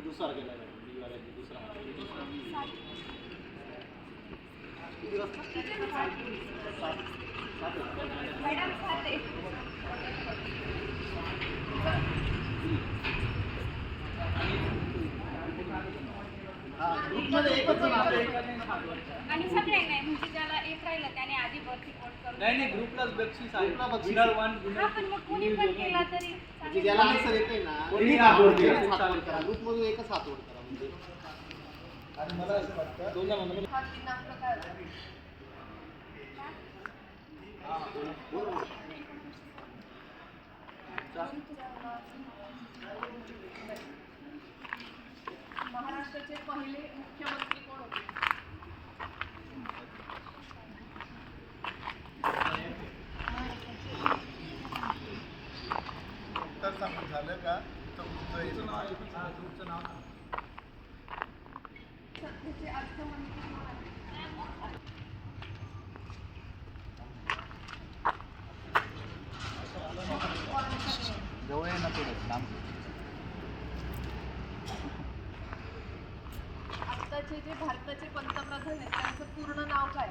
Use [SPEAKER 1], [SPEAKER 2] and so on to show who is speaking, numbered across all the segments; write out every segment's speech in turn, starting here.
[SPEAKER 1] दुसरा गेला बी वाल्याची दुसरा किती वाजता?
[SPEAKER 2] मॅडम खाते
[SPEAKER 1] ग्रुपमध्ये एकच जण आहे.
[SPEAKER 2] आणि सगळे नाही म्हणजे ज्याला एक राहिलं त्याने आधी वरती कोट करून
[SPEAKER 3] नाही नाही ग्रुपलाच बक्षीस आहे.
[SPEAKER 1] ग्रुपला बक्षीस
[SPEAKER 3] विनर
[SPEAKER 1] आहे.
[SPEAKER 3] 1
[SPEAKER 2] हा पण मग कोणी पण केला तरी
[SPEAKER 1] म्हणजे ज्याला आन्सर येते ना
[SPEAKER 3] कोणी
[SPEAKER 1] हात वर
[SPEAKER 3] कोणी
[SPEAKER 1] करा.
[SPEAKER 3] चालेल.
[SPEAKER 1] करा ग्रुपमधून एकच हात वर करा म्हणजे
[SPEAKER 3] आणि मला असं वाटतं
[SPEAKER 1] दोन जणांना
[SPEAKER 2] हा दिनांक काय होता?
[SPEAKER 1] बरोबर.
[SPEAKER 2] महाराष्ट्राचे पहिले मुख्यमंत्री कोण होते?
[SPEAKER 4] उत्तर सांगून झालं का तर उत्तर येतं.
[SPEAKER 2] सध्याचे अर्थमंत्री कोण आहेत?
[SPEAKER 3] जवळ आहे ना थोडं लांब.
[SPEAKER 2] आत्ताचे जे भारताचे पंतप्रधान आहेत त्यांचं पूर्ण नाव काय?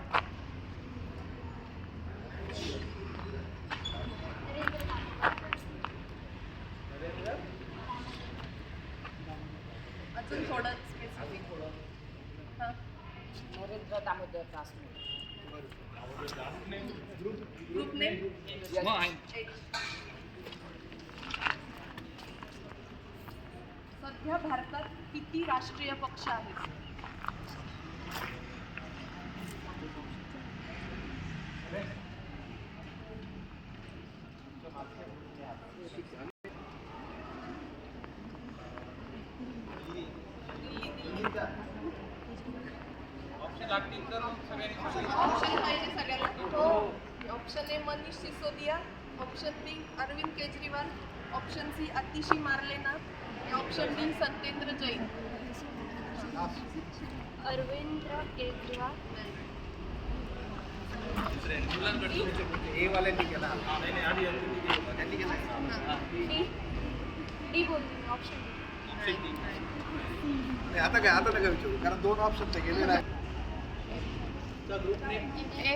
[SPEAKER 2] अजून थोडं स्पेसिफिक हां
[SPEAKER 5] नरेंद्र दामोदर दास
[SPEAKER 2] ग्रुप नेम सध्या भारतात किती राष्ट्रीय पक्ष आहेत?
[SPEAKER 3] ऑप्शन लागतील तर मग सगळ्यांनी सांगितलं.
[SPEAKER 2] ऑप्शन पाहिजे सगळ्यांना. Option A Manish Sisodia, option B Arvind Kejriwal, option C Atishi Marlena, option D Satyendra Jain.
[SPEAKER 6] Arvind Kejriwal.
[SPEAKER 4] A वाल्यांनी केला.
[SPEAKER 3] नाही नाही आधी यांनी केलं.
[SPEAKER 4] त्यांनी केला.
[SPEAKER 6] डी बोलते ऑप्शन
[SPEAKER 3] ऑप्शन डी.
[SPEAKER 4] नाही, आता नका विचारू कारण दोन ऑप्शन ते गेलेले आहे.
[SPEAKER 3] ग्रुप नेम
[SPEAKER 2] ए